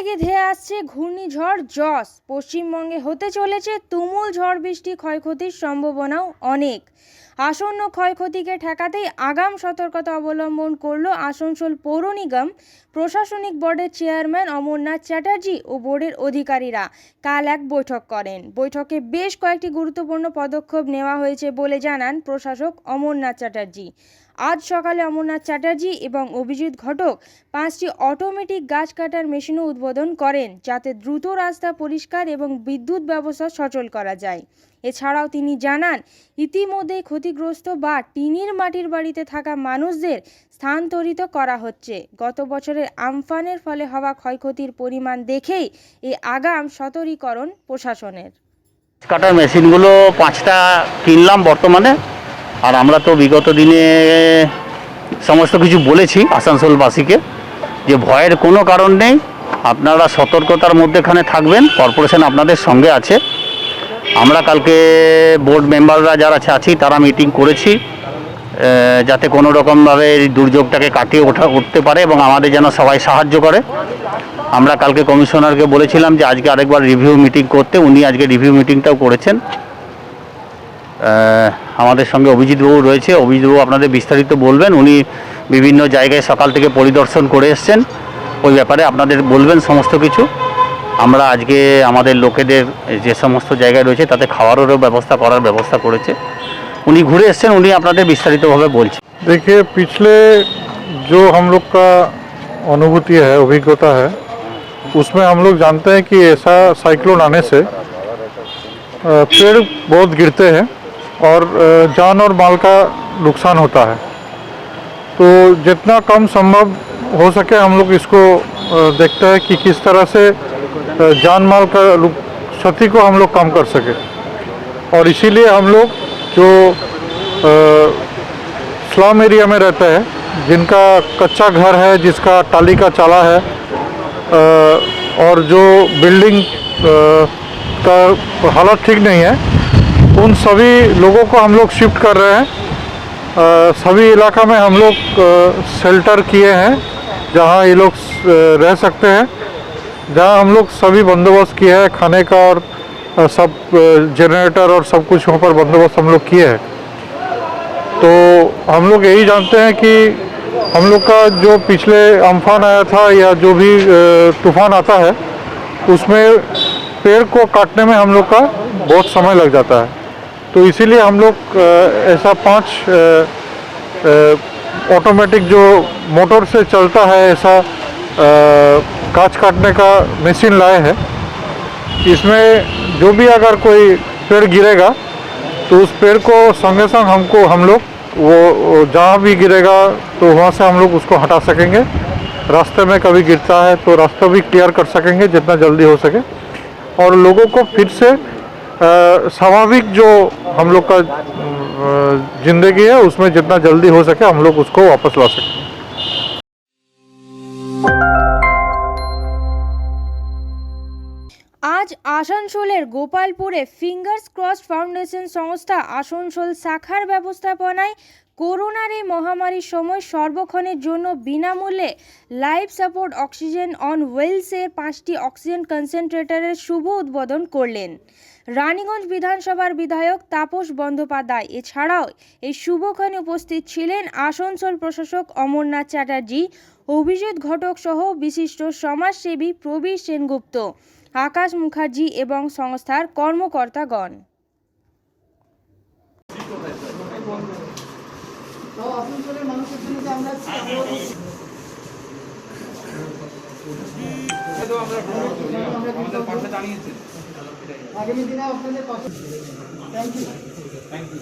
দিকে ধেয়ে আসছে ঘূর্ণিঝড় জস। পশ্চিমবঙ্গে হতে চলেছে তুমুল ঝড় বৃষ্টি, ক্ষয়ক্ষতির সম্ভাবনাও অনেক। আসন্ন ক্ষয়ক্ষতিকে ঠেকাতেই আগাম সতর্কতা অবলম্বন করল আসানসোল পৌর নিগম প্রশাসনিক বোর্ডের চেয়ারম্যান অমরনাথ চ্যাটার্জি ও বোর্ডের অধিকারীরা কাল এক বৈঠক করেন। বৈঠকে বেশ কয়েকটি গুরুত্বপূর্ণ পদক্ষেপ নেওয়া হয়েছে বলে জানান প্রশাসক অমরনাথ চ্যাটার্জি। আজ সকালে অমরনাথ চ্যাটার্জি এবং অভিজিৎ ঘটক 5টি অটোমেটিক গাছ কাটার মেশিনও উদ্বোধন করেন, যাতে দ্রুত রাস্তা পরিষ্কার এবং বিদ্যুৎ ব্যবস্থা সচল করা যায়। এছাড়াও তিনি জানান, ইতিমধ্যেই ক্ষতিগ্রস্ত বা টিনের মাটির বাড়িতে থাকা মানুষদের স্থানান্তরিত করা হচ্ছে। গত বছরের আমফানের ফলে হওয়া ক্ষয়ক্ষতির পরিমাণ দেখেই এই আগাম সতর্কীকরণ প্রশাসনের। কাটার মেশিনগুলো 5টা কিনলাম বর্তমানে। আর আমরা তো বিগত দিনে সমস্ত কিছু বলেছি আসানসোলবাসীকে যে ভয়ের কোনো কারণ নেই, আপনারা সতর্কতার মধ্যেখানে থাকবেন, কর্পোরেশন আপনাদের সঙ্গে আছে। আমরা কালকে বোর্ড মেম্বাররা যারা আছি তারা মিটিং করেছি যাতে কোনো রকমভাবে এই দুর্যোগটাকে কাটিয়ে উঠতে পারে এবং আমাদের যেন সবাই সাহায্য করে। আমরা কালকে কমিশনারকে বলেছিলাম যে আজকে আরেকবার রিভিউ মিটিং করতে, উনি আজকে রিভিউ মিটিংটাও করেছেন। আমাদের সঙ্গে অভিজিৎবাবু রয়েছে, অভিজিৎবাবু আপনাদের বিস্তারিত বলবেন। উনি বিভিন্ন জায়গায় সকাল থেকে পরিদর্শন করে এসছেন, ওই ব্যাপারে আপনাদের বলবেন সমস্ত কিছু। আমরা আজকে আমাদের লোকেদের যে সমস্ত জায়গায় রয়েছে তাতে খাওয়ারেরও ব্যবস্থা করার ব্যবস্থা করেছে। উনি ঘুরে এসছেন, উনি আপনাদের বিস্তারিতভাবে বলছেন। देखिए, पिछले जो हम लोग का अनुभूति है, अभिज्ञता है, उसमें हम लोग जानते हैं कि ऐसा साइक्लोन आने से पेड़ बहुत गिरते हैं और जान और माल का नुकसान होता है। तो जितना कम संभव हो सके हम लोग इसको देखते हैं कि किस तरह से जान माल का क्षति को हम लोग कम कर सके। और इसीलिए हम लोग जो स्लम एरिया में रहते हैं, जिनका कच्चा घर है, जिसका टाली का चाला है और जो बिल्डिंग का हालत ठीक नहीं है, उन सभी लोगों को हम लोग शिफ्ट कर रहे हैं। सभी इलाका में हम लोग शेल्टर किए हैं जहां ये लोग रह सकते हैं, जहां हम लोग सभी बंदोबस्त किए हैं खाने का और सब जनरेटर और सब कुछ वहाँ पर बंदोबस्त हम लोग किए हैं। तो हम लोग यही जानते हैं कि हम लोग का जो पिछले अम्फान आया था या जो भी तूफान आता है, उसमें पेड़ को काटने में हम लोग का बहुत समय लग जाता है। तो इसीलिए हम लोग ऐसा 5 ऑटोमेटिक जो मोटर से चलता है ऐसा गाछ काटने का मशीन लाए हैं। इसमें जो भी अगर कोई पेड़ गिरेगा तो उस पेड़ को संगे संग हम लोग वो जहाँ भी गिरेगा तो वहाँ से हम लोग उसको हटा सकेंगे। रास्ते में कभी गिरता है तो रास्ता भी क्लियर कर सकेंगे जितना जल्दी हो सके, और लोगों को फिर से स्वाभाविक जो हम लोग का जिंदगी है उसमें जितना जल्दी हो सके हम लोग उसको वापस ला सकें। আজ আসানসোলের গোপালপুরে ফিঙ্গার্স ক্রসড ফাউন্ডেশন সংস্থা আসানসোল শাখার ব্যবস্থাপনায় করোনার এই মহামারীর সময় সর্বক্ষণের জন্য বিনামূল্যে লাইফ সাপোর্ট অক্সিজেন অন হুইলসের 5টি অক্সিজেন কনসেন্ট্রেটরের শুভ উদ্বোধন করলেন রানীগঞ্জ বিধানসভার বিধায়ক তাপস বন্দ্যোপাধ্যায়। এছাড়াও এই শুভক্ষণে উপস্থিত ছিলেন আসানসোল প্রশাসক অমরনাথ চ্যাটার্জি, অভিজিৎ ঘটক সহ বিশিষ্ট সমাজসেবী প্রবীর সেনগুপ্ত, আকাশ মুখার্জি এবং সংস্থার কর্মকর্তাগণ। আগামী দিনে আপনাদের পাশে থ্যাংক ইউ।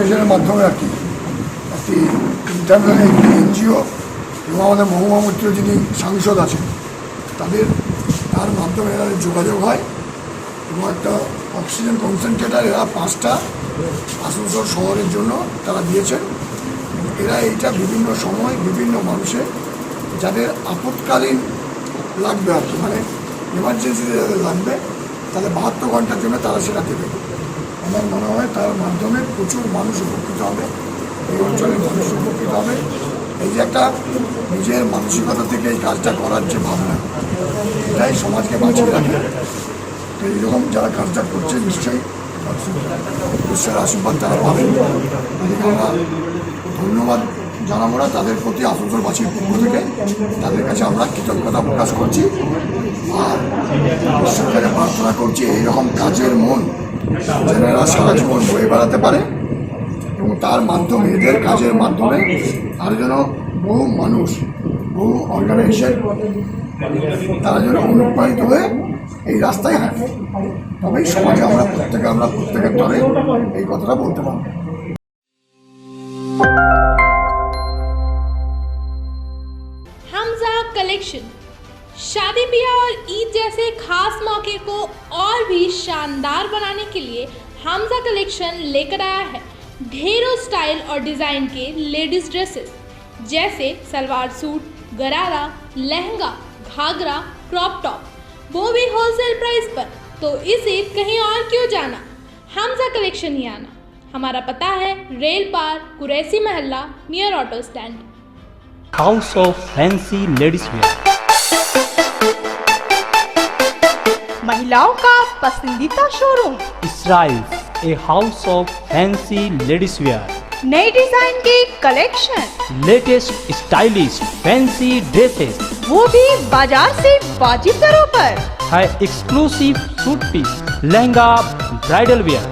অর্গানাইজেশনের মাধ্যমে আর কি একটি ইন্টারনাল একটি এনজিও এবং আমাদের মহুয়া মৈত্র যিনি সাংসদ আছেন তার মাধ্যমে এরা যোগাযোগ হয় এবং একটা অক্সিজেন কনসেন্ট্রেটার এরা 5টা আসানসোল শহরের জন্য তারা দিয়েছেন। এরা এইটা বিভিন্ন সময় বিভিন্ন মানুষের যাদের আপৎকালীন লাগবে আর কি, মানে এমার্জেন্সিতে যাদের লাগবে তাহলে 72 ঘন্টার জন্য তারা সেটা দেবে। আমার মনে হয় তার মাধ্যমে প্রচুর মানুষ উপকৃত হবে, এই অঞ্চলের মানুষ উপকৃত হবে। এই যে একটা নিজের মানসিকতা থেকে এই কাজটা করার যে ভাবনা, এটাই সমাজকে বাঁচিয়ে রাখে। তো এইরকম যারা কাজটা করছে নিশ্চয়ই ঈশ্বরের আশীর্বাদ তারা পাবেন। এদিকে আমরা ধন্যবাদ জানাবো না তাদের প্রতি, আসানসোলবাসীর পক্ষ থেকে তাদের কাছে আমরা কৃতজ্ঞতা প্রকাশ করছি আর ঈশ্বরের কাছে প্রার্থনা করছি এইরকম কাজের মন যেন এরা সারা জীবন বয়ে বেড়াতে পারে এবং তার মাধ্যমে এদের কাজের মাধ্যমে তার যেন বহু মানুষ বহু অর্গানাইজেশন তারা যেন অনুপ্রাণিত হয়ে এই রাস্তায় হাঁটে, তবেই সমাজে আমরা প্রত্যেকের তরে এই কথাটা বলতে পারবো। हमजा कलेक्शन शादी ब्याह और ईद जैसे खास मौके को और भी शानदार बनाने के लिए हमजा कलेक्शन लेकर आया है ढेरों स्टाइल और डिज़ाइन के लेडीज़ ड्रेसेस जैसे सलवार सूट, गरारा, लहंगा, घाघरा, क्रॉप टॉप, वो भी होलसेल प्राइस पर। तो इस ईद कहीं और क्यों जाना, हमजा कलेक्शन ही आना। हमारा पता है रेल पार, कुरैसी महल्ला, near auto stand. House of fancy ladies wear, महिलाओं का पसंदीदा showroom, Israil a house of fancy ladies wear, नए डिजाइन के collection, latest stylish fancy dresses, वो भी बाजार से वाजिब दरों पर, है exclusive suit piece, lehenga, bridal wear,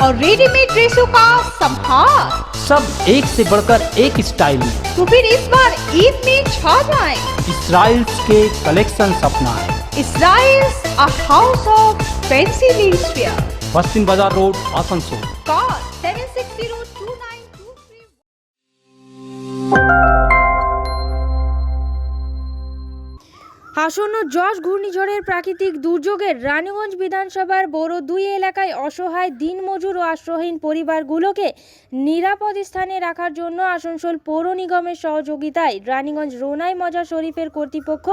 और रेडीमेड ड्रेसों का संभार। सब एक से बढ़कर एक स्टाइल में। तो फिर इस बार ईद में छा जाएं। इसराइल के कलेक्शन अपनाएं। Israil a house of fancy ladies wear, Paschim Bazar road, Asansol. Call 76029223। আসন্ন যশ ঘূর্ণিঝড়ের প্রাকৃতিক দুর্যোগের রানীগঞ্জ বিধানসভার বড় 2 এলাকায় অসহায় দিনমজুর ও আশ্রয়হীন পরিবারগুলোকে নিরাপদ স্থানে রাখার জন্য আসানসোল পৌর নিগমের সহযোগিতায় রানীগঞ্জ রোনাই মজার শরীফের কর্তৃপক্ষ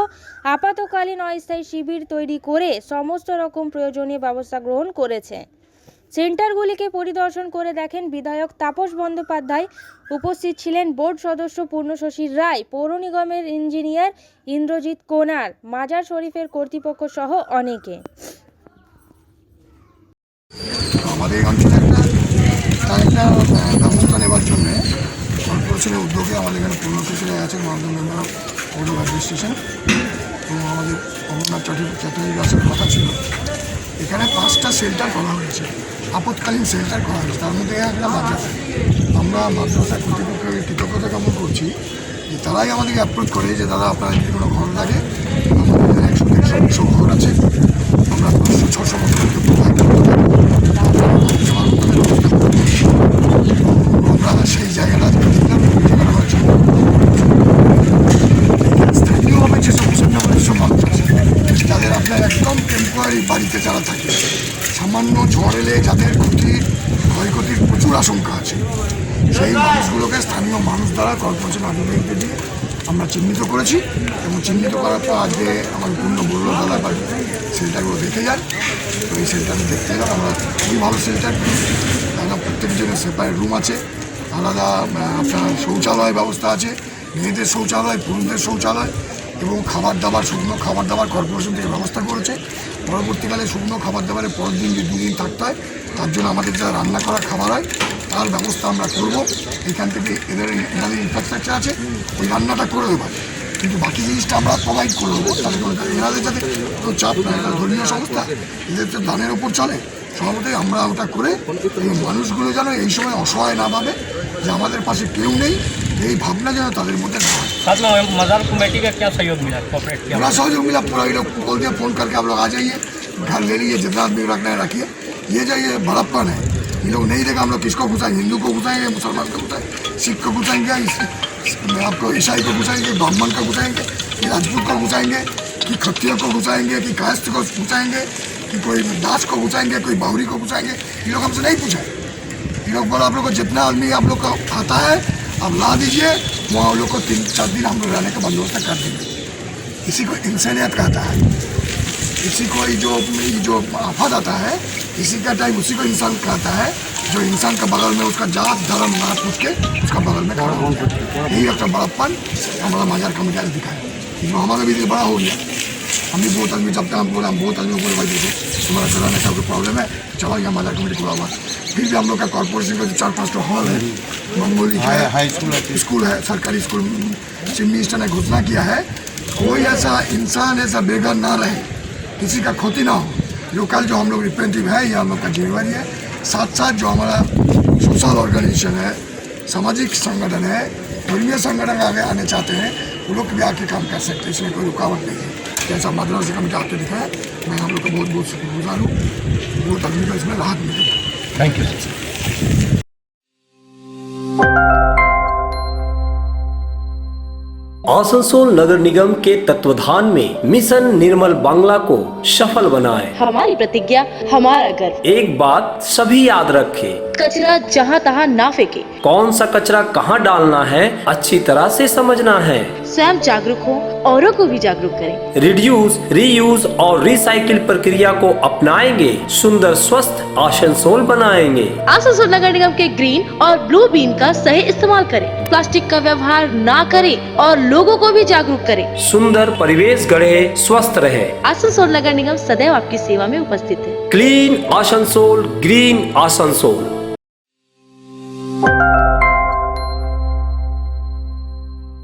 আপাতকালীন অস্থায়ী শিবির তৈরি করে সমস্ত রকম প্রয়োজনীয় ব্যবস্থা গ্রহণ করেছে। সেন্টারগুলিকে পরিদর্শন করে দেখেন বিধায়ক তাপস বন্দ্যোপাধ্যায়। উপস্থিত ছিলেন বোর্ড সদস্য পূর্ণশশীর রায়, পৌর নিগমের ইঞ্জিনিয়ার ইন্দ্রজিৎ কোনার, মাজার শরীফের কর্তৃপক্ষ সহ অনেকে। আমাদের এই অঞ্চলে একটা ব্যবস্থা নেওয়ার জন্য কর্পোরেশনের উদ্যোগে আমাদের এখানে পূর্ণশশীরা আছে, মাননীয় মেম্বার অফ পৌর অ্যাডমিনিস্ট্রেশন, এবং আমাদের অমরনাথ চ্যাটার্জি আসার কথা ছিল। এখানে 5টা শেল্টার করা হয়েছে, আপৎকালীন শেল্টার করা হয়েছে, তার মধ্যে একটা মাদ্রাসা। আমরা মাদ্রাসা কর্তৃপক্ষকে কৃতজ্ঞতা জ্ঞাপন করছি যে তারাই আমাদেরকে অ্যাপ্রোচ করে যে দাদা আপনার যদি কোনো ঘর লাগে, আমাদের 100-150 ঘর আছে, আমরা 500-600 মতো আমরা সেই জায়গাটা দিলাম। স্থানীয়ভাবে যেসব যেসব মানুষ আছে যাদের আপনার একদম টেম্পোরারি বাড়িতে যারা থাকে, সামান্য ঝড় এলে যাদের ক্ষয়ক্ষতির প্রচুর আশঙ্কা আছে, সেই মানুষগুলোকে স্থানীয় মানুষ দ্বারা কর্পোরেশন আধিকারিকদের দিয়ে আমরা চিহ্নিত করেছি এবং চিহ্নিত করার পর আজকে আমার পূর্ণ বলল দাদা বাড়ি শেল্টারগুলো দেখে যান। তো এই শেল্টারে দেখতে গেলাম আমরা খুবই ভালো শেল্টার, কারণ প্রত্যেক জনের সেপারেট রুম আছে, আলাদা আপনার শৌচালয় ব্যবস্থা আছে, মেয়েদের শৌচালয়, পুরুষদের শৌচালয়, এবং খাবার দাবার, শুকনো খাবার দাবার কর্পোরেশন থেকে ব্যবস্থা করেছে। পরবর্তীকালে শুকনো খাবার দাবারের পরের দিন যে 2 দিন থাকতে হয়, তার জন্য আমাদের যা রান্না করা খাবার হয় তার ব্যবস্থা আমরা করব। এখান থেকে এনাদের ইনফ্রাস্ট্রাকচার আছে, ওই রান্নাটা করে দেবো, কিন্তু বাকি জিনিসটা আমরা প্রোভাইড করে দেবো। তাহলে এনাদের যাতে কোনো চাপ না, এটা ধর্মীয় সংস্থা, এদের তো দানের ওপর চলে, স্বভাবতই আমরা ওটা করে এই মানুষগুলো যেন এই সময় অসহায় না ভাবে যে আমাদের পাশে কেউ নেই, এই ভাবনা যেন তাদের মধ্যে ना हो। साथ में मजार कमेटी का क्या सहयोग मिला, कोऑपरेट किया? पूरा सहयोग मिला, पूरा ये लोग बोल दिया फ़ोन करके आप लोग आ जाइए, घर ले लीजिए, जितना आदमी रखना है रखिए। ये जो ये बड़प्पन है, ये लोग नहीं देगा। हम लोग किसको घुसाएंगे? हिंदू को घुसाएंगे, मुसलमान को घुसाएंगे, सिख को घुसाएंगे, आपको ईसाई को घुसाएंगे, ब्राह्मण को घुसाएंगे, कि राजपूत को घुसाएंगे, कि खत्रियों को घुसाएंगे, कि कायस्थ को घुसाएंगे, कि कोई दास को घुसाएंगे, कोई बावरी को घुसाएंगे। ये लोग हमसे नहीं पूछा। ये लोग बोला आप लोग को जितना आदमी आप लोग को आता है आप ला दीजिए, वहाँ हम लोग को 3-4 दिन हम लोग रहने का बंदोबस्त कर देंगे। इसी को इंसानियत कहता है। इसी को जो आफत आता है, इसी का टाइम उसी को इंसान कहता है, जो इंसान का बगल में उसका जात धर्म ना पूछ के उसका बगल में खड़ा हो गया। यही अपना बड़प्पन हमारा मजार कमेटी ने दिखाया। जो हमारा भी बड़ा हो गया। हम भी बहुत आदमी जब तक हम बोला, हम बहुत आदमी बोले भाई देखो तुम्हारा चलाने का कोई प्रॉब्लम है, चलो यहाँ मजार कमेटी खुला हुआ। फिर भी हम लोग का कॉर्पोरेशन का जो 4-5 हॉल है, मंगोली है, स्कूल है, सरकारी स्कूल, चीफ मिनिस्टर ने घोषणा किया है कोई ऐसा इंसान ऐसा बेघर ना रहे, किसी का क्षति ना हो। लोकल जो हम लोग रिप्रेजेंटेटिव है, ये हम लोग का जिम्मेवारी है। साथ साथ जो हमारा सोशल ऑर्गेनाइजेशन है, सामाजिक संगठन है, धर्मीय संगठन आगे आने चाहते हैं, वो लोग भी आके काम कर सकते हैं, इसमें कोई रुकावट नहीं है। जैसा मद्रास कमेटी आपके दिखाया, मैं हम लोग का बहुत बहुत शुक्रगुजार हूँ। बहुत आदमी को इसमें राहत मिलेगी। Thank you. आसनसोल नगर निगम के तत्वाधान में मिशन निर्मल बांग्ला को सफल बनाएं। हमारी प्रतिज्ञा, हमारा गर्व। एक बात सभी याद रखें, कचरा जहाँ तहाँ ना फेंके। कौन सा कचरा कहाँ डालना है अच्छी तरह से समझना है। स्वयं जागरूक हो, औरों को भी जागरूक करें। रिड्यूस, रीयूज और रिसाइकिल प्रक्रिया को अपनाएंगे, सुंदर स्वस्थ आसनसोल बनाएंगे। आसनसोल नगर निगम के ग्रीन और ब्लू बीन का सही इस्तेमाल करें, प्लास्टिक का व्यवहार ना करें और लोगों को भी जागरूक करें। सुंदर परिवेश गढ़े, स्वस्थ रहे। आसनसोल नगर निगम सदैव आपकी सेवा में उपस्थित है। Clean Asansol, green Asansol.